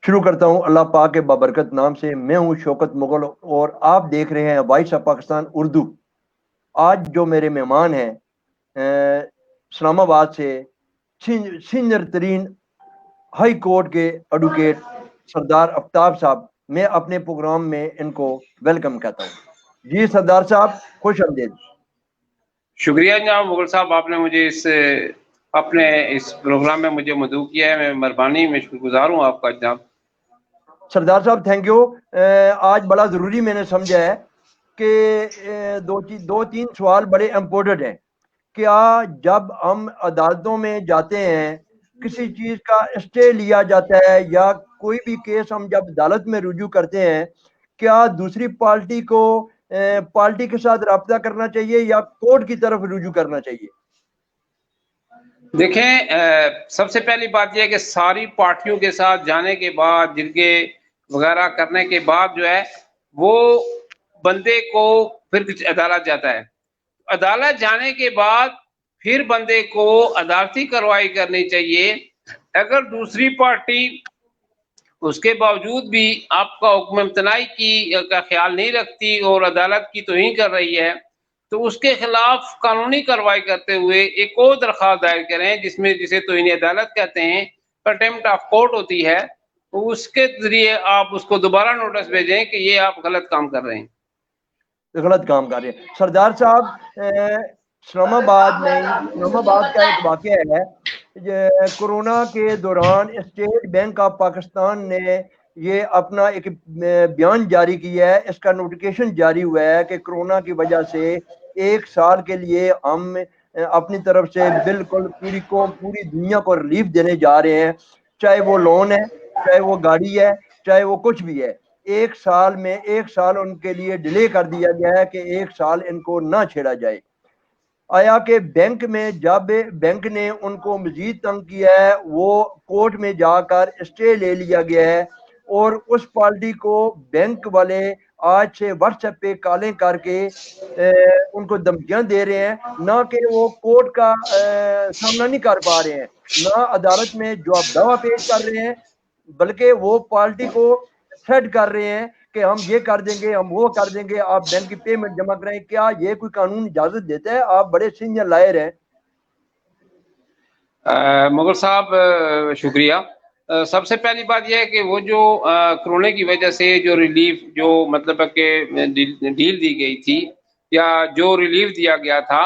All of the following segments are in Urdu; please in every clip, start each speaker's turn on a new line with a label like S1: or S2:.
S1: شروع کرتا ہوں اللہ پاک کے بابرکت نام سے۔ میں ہوں شوکت مغل اور آپ دیکھ رہے ہیں وائس آف پاکستان اردو۔ آج جو میرے مہمان ہیں اسلام آباد سے سینئر ترین ہائی کورٹ کے ایڈوکیٹ سردار آفتاب صاحب، میں اپنے پروگرام میں ان کو ویلکم کہتا ہوں۔ جی سردار صاحب، خوش آمدید۔
S2: شکریہ جناب مغل صاحب، آپ نے مجھے اپنے اس پروگرام میں مجھے مدعو کیا ہے، میں مہربانی میں شکر گزار ہوں آپ کا جناب۔
S1: سردار صاحب تھینک یو۔ آج بڑا ضروری میں نے سمجھا ہے کہ دو تین سوال بڑے امپورٹنٹ ہیں۔ کیا جب ہم عدالتوں میں جاتے ہیں، کسی چیز کا اسٹے لیا جاتا ہے یا کوئی بھی کیس ہم جب عدالت میں رجوع کرتے ہیں، کیا دوسری پارٹی کو پارٹی کے ساتھ رابطہ کرنا چاہیے یا کورٹ کی طرف رجوع کرنا چاہیے؟
S2: دیکھیں، سب سے پہلی بات یہ ہے کہ ساری پارٹیوں کے ساتھ جانے کے بعد، جرگے وغیرہ کرنے کے بعد جو ہے وہ بندے کو پھر عدالت جاتا ہے۔ عدالت جانے کے بعد پھر بندے کو عدالتی کارروائی کرنی چاہیے۔ اگر دوسری پارٹی اس کے باوجود بھی آپ کا حکم امتناعی کا خیال نہیں رکھتی اور عدالت کی توہین کر رہی ہے، تو اس کے خلاف قانونی کارروائی کرتے ہوئے ایک اور درخواست دائر کریں، جسے توہین عدالت کہتے ہیں، کنٹیمپٹ آف کورٹ ہوتی ہے۔ تو اس کے ذریعے آپ اس کو دوبارہ نوٹس بھیجیں کہ یہ آپ غلط کام کر رہے ہیں،
S1: غلط کام کر رہے ہیں۔ سردار صاحب، اسلام آباد کا ایک واقعہ ہے۔ کورونا کے دوران اسٹیٹ بینک آف پاکستان نے یہ اپنا ایک بیان جاری کیا ہے، اس کا نوٹیفیکیشن جاری ہوا ہے کہ کورونا کی وجہ سے 1 سال کے لیے ہم اپنی طرف سے بالکل پوری دنیا کو ریلیف دینے جا رہے ہیں، چاہے وہ لون ہے، چاہے وہ گاڑی ہے، چاہے وہ کچھ بھی ہے۔ 1 سال ان کے لیے ڈیلے کر دیا گیا ہے کہ 1 سال ان کو نہ چھیڑا جائے۔ آیا کہ بینک میں جب بینک نے ان کو مزید تنگ کیا ہے، وہ کورٹ میں جا کر اسٹے لے لیا گیا ہے، اور اس پارٹی کو بینک والے آج سے واٹس ایپ پہ کالیں کر کے ان کو دھمکیاں دے رہے ہیں، نہ کہ وہ کورٹ کا سامنا نہیں کر پا رہے ہیں، نہ عدالت میں جواب دعویٰ پیش کر رہے ہیں، بلکہ وہ پارٹی کو تھریٹ کر رہے ہیں کہ ہم یہ کر دیں گے، ہم وہ کر دیں گے، آپ بینک کی پیمنٹ جمع کریں۔ کیا یہ کوئی قانون اجازت دیتا ہے؟ آپ بڑے سینئر لائر ہیں۔
S2: مغل صاحب شکریہ۔ سب سے پہلی بات یہ ہے کہ وہ جو کرونے کی وجہ سے جو ریلیف، جو مطلب ہے کہ ڈیل دی گئی تھی یا جو ریلیف دیا گیا تھا،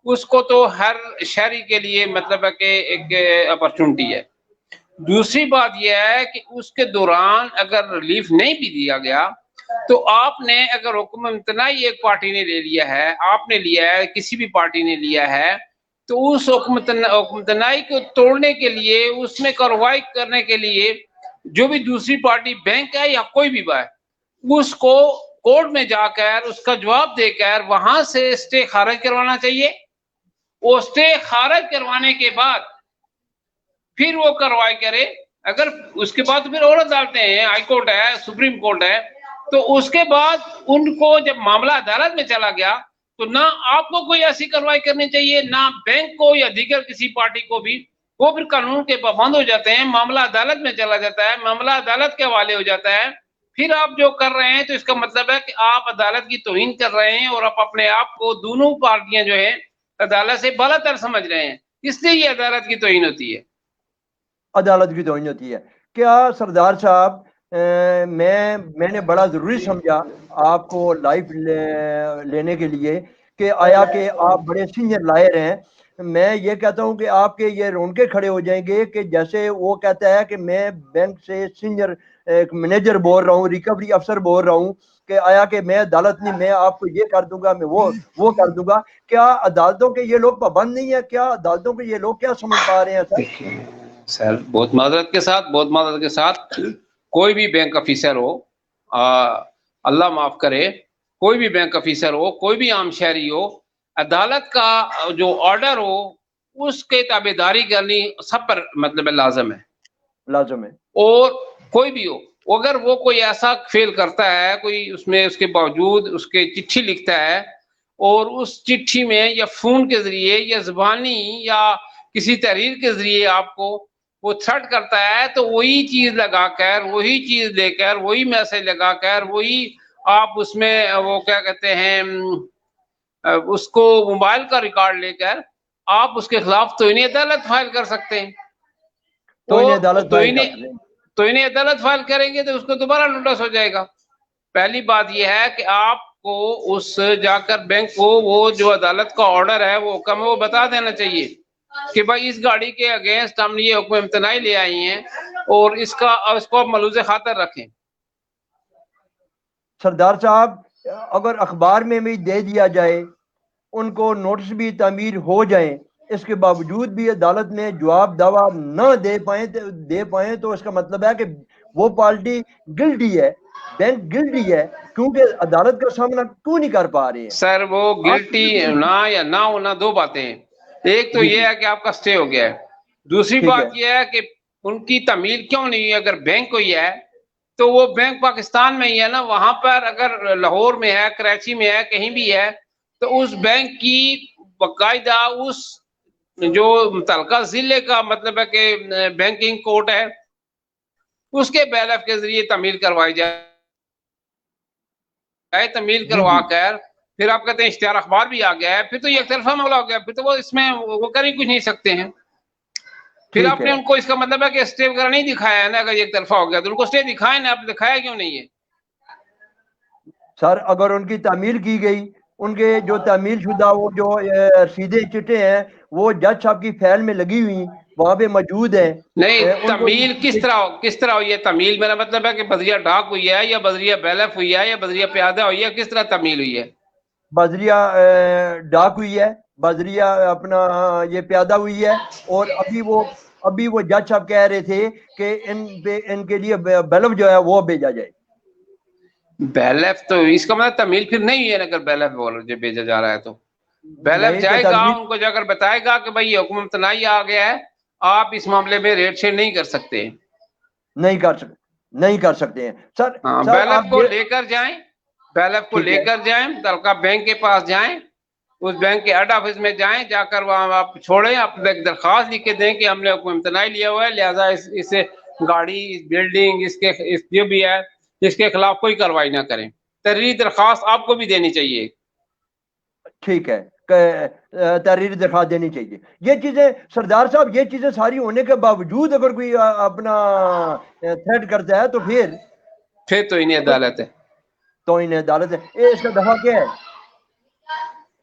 S2: اس کو تو ہر شہری کے لیے مطلب ہے کہ ایک اپرچونٹی ہے۔ دوسری بات یہ ہے کہ اس کے دوران اگر ریلیف نہیں بھی دیا گیا تو آپ نے اگر حکم امتناعی ایک پارٹی نے لے لیا ہے، آپ نے لیا ہے، کسی بھی پارٹی نے لیا ہے، تو اس حکم امتناعی کو توڑنے کے لیے، اس میں کارروائی کرنے کے لیے جو بھی دوسری پارٹی بینک ہے یا کوئی بھی ہے، اس کو کورٹ میں جا کر اس کا جواب دے کر وہاں سے اسٹے خارج کروانا چاہیے۔ وہ اسٹے خارج کروانے کے بعد پھر وہ کارروائی کرے۔ اگر اس کے بعد پھر اور عدالتیں ہیں، ہائی کورٹ ہے، سپریم کورٹ ہے، تو اس کے بعد ان کو جب معاملہ عدالت میں چلا گیا تو نہ آپ کو کوئی ایسی کارروائی کرنی چاہیے، نہ بینک کو یا دیگر کسی پارٹی کو بھی۔ وہ پھر قانون کے پابند ہو جاتے ہیں، معاملہ عدالت میں چلا جاتا ہے، معاملہ عدالت کے حوالے ہو جاتا ہے۔ پھر آپ جو کر رہے ہیں تو اس کا مطلب ہے کہ آپ عدالت کی توہین کر رہے ہیں، اور آپ اپنے آپ کو دونوں پارٹیاں جو ہیں عدالت سے بالا تر سمجھ رہے ہیں، اس لیے یہ عدالت کی توہین ہوتی ہے۔
S1: عدالت کی توہین ہوتی ہے۔ کیا سردار صاحب، میں نے بڑا ضروری سمجھا آپ کو لائف لینے کے لیے کہ آیا کہ آپ بڑے سینئر لائر ہیں۔ میں یہ کہتا ہوں کہ آپ کے یہ رونقیں کھڑے ہو جائیں گے کہ جیسے وہ کہتا ہے کہ میں بینک سے سینئر مینیجر بول رہا ہوں، ریکوری افسر بول رہا ہوں، کہ آیا کہ میں عدالت نہیں، میں آپ کو یہ کر دوں گا، میں وہ کر دوں گا۔ کیا عدالتوں کے یہ لوگ پابند نہیں ہے؟ کیا عدالتوں کے یہ لوگ کیا سمجھ پا رہے ہیں سر؟
S2: سر بہت معذرت کے ساتھ کوئی بھی بینک آفیسر ہو، اللہ معاف کرے، کوئی بھی بینک آفیسر ہو، کوئی بھی عام شہری ہو، عدالت کا جو آرڈر ہو اس کے تابع داری کرنی سب پر مطلب لازم ہے۔ اور کوئی بھی ہو، اگر وہ کوئی ایسا فیل کرتا ہے، کوئی اس کے باوجود اس کے چٹھی لکھتا ہے اور اس چٹھی میں یا فون کے ذریعے یا زبانی یا کسی تحریر کے ذریعے آپ کو وہ تھرٹ کرتا ہے تو وہی چیز لگا کر، وہی چیز لے کر، وہی میسج لگا کر، وہی آپ اس میں وہ کیا کہتے ہیں اس کو موبائل کا ریکارڈ لے کر آپ اس کے خلاف توہین عدالت فائل کر سکتے ہیں.
S1: تو انہیں
S2: اور
S1: عدالت فائل کر دیں.
S2: توہین عدالت فائل کریں گے تو اس کو دوبارہ نوٹس ہو جائے گا. پہلی بات یہ ہے کہ آپ کو اس جا کر بینک کو وہ جو عدالت کا آرڈر ہے، وہ حکم ہے، وہ بتا دینا چاہیے کہ بھائی اس گاڑی کے اگینسٹ ہم نے یہ حکم امتناعی لے آئی ہیں اور اس کو آپ ملوز خاطر رکھیں.
S1: سردار صاحب اگر اخبار میں بھی دے دیا جائے، ان کو نوٹس بھی تعمیر ہو جائیں، اس کے باوجود بھی عدالت میں جواب دعویٰ نہ دے پائیں تو اس کا مطلب ہے کہ وہ پارٹی گلٹی ہے، بینک گلٹی ہے، کیونکہ عدالت کا سامنا کیوں نہیں کر پا رہے ہیں.
S2: سر وہ
S1: آپ
S2: گلٹی نہ یا نہ ہونا دو باتیں ہیں. ایک تو
S1: جی
S2: یہ
S1: جی
S2: ہے کہ آپ کا سٹے ہو گیا ہے، دوسری
S1: ٹھیک ہے.
S2: بات یہ ہے کہ ان کی تعمیل کیوں نہیں ہے. اگر بینک کوئی ہے تو وہ بینک پاکستان میں ہی ہے نا، وہاں پر اگر لاہور میں ہے، کراچی میں ہے، کہیں بھی ہے تو اس بینک کی باقاعدہ اس جو متعلقہ ضلع کا مطلب ہے کہ بینکنگ کوڈ ہے، اس کے بیلف کے ذریعے تعمیل کروائی جائے. تعمیل
S1: جی
S2: کروا
S1: جی
S2: کر پھر آپ کہتے ہیں اشتہار اخبار بھی آ گیا ہے، پھر تو یہ ایک طرفہ معاملہ ہو گیا، پھر تو وہ اس میں وہ کر ہی کچھ نہیں سکتے ہیں. پھر
S1: ٹھیک
S2: آپ نے
S1: ہے.
S2: ان کو اس کا مطلب ہے کہ اسٹے وغیرہ نہیں دکھایا ہے نا. اگر یہ ایک طرفہ ہو گیا تو ان کو اسٹے دکھائے نا، آپ دکھایا کیوں نہیں ہے؟
S1: سر اگر ان کی تعمیل کی گئی، ان کے جو تعمیل شدہ وہ جو سیدھے چٹے ہیں وہ جج صاحب کی فائل میں لگی ہوئی وہاں پہ موجود ہیں.
S2: نہیں،
S1: ان کو
S2: تعمیل کس طرح ہوئی ہے؟ تعمیل میرا مطلب ہے کہ بذریعہ ڈاک ہوئی ہے یا بذریعہ بیلف ہوئی ہے یا بذریعہ پیادہ ہوئی ہے، کس طرح تعمیل ہوئی ہے؟
S1: بذریعہ ڈاک ہوئی ہے، بذریعہ اپنا یہ پیادہ ہوئی ہے. اور ابھی وہ جج صاحب کہہ رہے تھے کہ ان کے لیے بلب جو ہے وہ بھیجا جائے.
S2: بیلف تو اس کا مطلب تعمیل پھر نہیں ہوئی ہے. اگر بیلف جو بھیجا جا رہا ہے تو بیلف
S1: نہیں تو
S2: جائے گا،
S1: تعمیل
S2: ان کو جا کر بتائے گا کہ بھائی یہ حکم امتناعی آ گیا ہے، آپ اس معاملے میں ریٹ شیئر نہیں کر سکتے.
S1: نہیں کر سکتے ہیں.
S2: ہاں،
S1: سر آپ
S2: بیلف کو
S1: یہ
S2: لے کر جائیں، بیلف کو
S1: ٹھیک
S2: لے
S1: ہے.
S2: کر جائیں، متعلقہ بینک کے پاس جائیں، اس بینک کے ہیڈ آفس میں جائیں، جا کر وہاں آپ چھوڑیں، آپ ایک درخواست لکھ کے دیں کہ ہم نے حکم امتناعی لیا ہوا ہے، لہٰذا اس گاڑی، اس بلڈنگ، اس جو بھی ہے اس کے خلاف کوئی کارروائی نہ کریں. تحریری درخواست آپ کو بھی دینی چاہیے.
S1: ٹھیک ہے، تحریری درخواست دینی چاہیے. یہ چیزیں سردار صاحب، یہ چیزیں ساری ہونے کے باوجود اگر کوئی اپنا تھریٹ کرتا ہے تو
S2: پھر تو انہیں عدالت ہے.
S1: تو انہیں عدالت ہے. اس کا دفعہ کیا ہے؟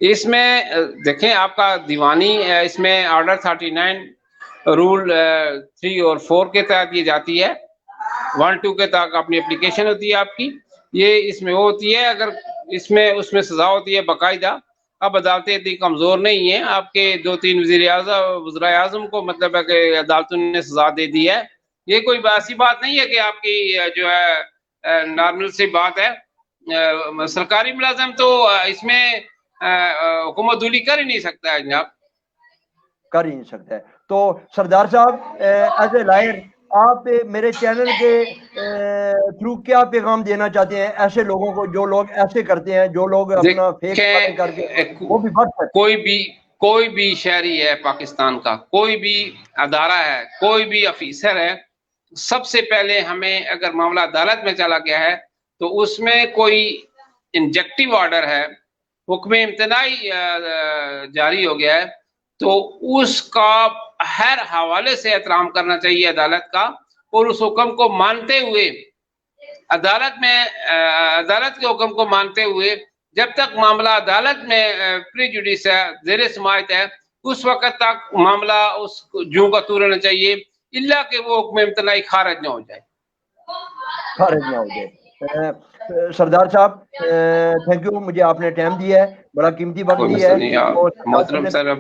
S2: اس میں دیکھیں آپ کا دیوانی اس میں آرڈر 39 رول 3 اور 4 کے تحت یہ جاتی ہے. 1-2 کے تحت اپنی اپلیکیشن ہوتی ہے آپ کی. یہ اس میں وہ ہوتی ہے، اگر اس میں سزا ہوتی ہے باقاعدہ. اب عدالتیں اتنی کمزور نہیں ہیں، آپ کے 2-3 وزراء اعظم کو مطلب ہے کہ عدالتوں نے سزا دے دی ہے. یہ کوئی ایسی بات نہیں ہے کہ آپ کی جو ہے نارمل سی بات ہے. سرکاری ملازم تو اس میں حکومت دولی کر ہی نہیں سکتا ہے جناب.
S1: کر ہی نہیں سکتا ہے. تو سردار صاحب ایز اے لائر آپ میرے چینل کے تھرو کیا پیغام دینا چاہتے ہیں ایسے لوگوں کو، جو لوگ ایسے کرتے ہیں، جو لوگ اپنا فیک باتیں کر کے وہ بھی بچ سکتے؟
S2: کوئی بھی شہری ہے پاکستان کا، کوئی بھی ادارہ ہے، کوئی بھی افیسر ہے، سب سے پہلے ہمیں اگر معاملہ عدالت میں چلا گیا ہے تو اس میں کوئی انجیکٹیو آرڈر ہے، حکم امتناعی جاری ہو گیا ہے، تو اس کا ہر حوالے سے احترام کرنا چاہیے عدالت کا. اور اس حکم کو مانتے ہوئے عدالت کے حکم کو مانتے ہوئے جب تک معاملہ عدالت میں پری جوڈیس ہے، زیر سماعت ہے، اس وقت تک معاملہ اس جوں کا توں رہنا چاہیے، الا کہ وہ حکم امتناعی خارج نہ ہو جائے.
S1: خارج نہ ہو جائے. سردار صاحب تھینک یو، مجھے آپ نے ٹائم دیا ہے، بڑا قیمتی وقت
S2: کوئی
S1: دیا
S2: مسئلہ
S1: ہے.
S2: نہیں
S1: اور
S2: محترم سر.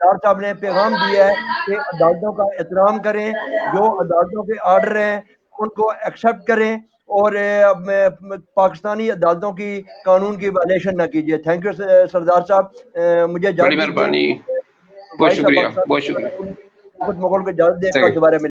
S1: سردار صاحب نے پیغام دیا ہے کہ عدالتوں کا احترام کریں، جو عدالتوں کے آرڈر ہیں ان کو ایکسیپٹ کریں، اور پاکستانی عدالتوں کی قانون کی وائلیشن نہ کیجیے. تھینک یو سردار صاحب، مجھے
S2: بڑی
S1: اجازت دیجیے.
S2: مہربانی. بہت
S1: وائس آف
S2: شکریہ،
S1: پاکستان
S2: بہت شکریہ.
S1: مغل کو اجازت دے کر دوبارہ ملیں.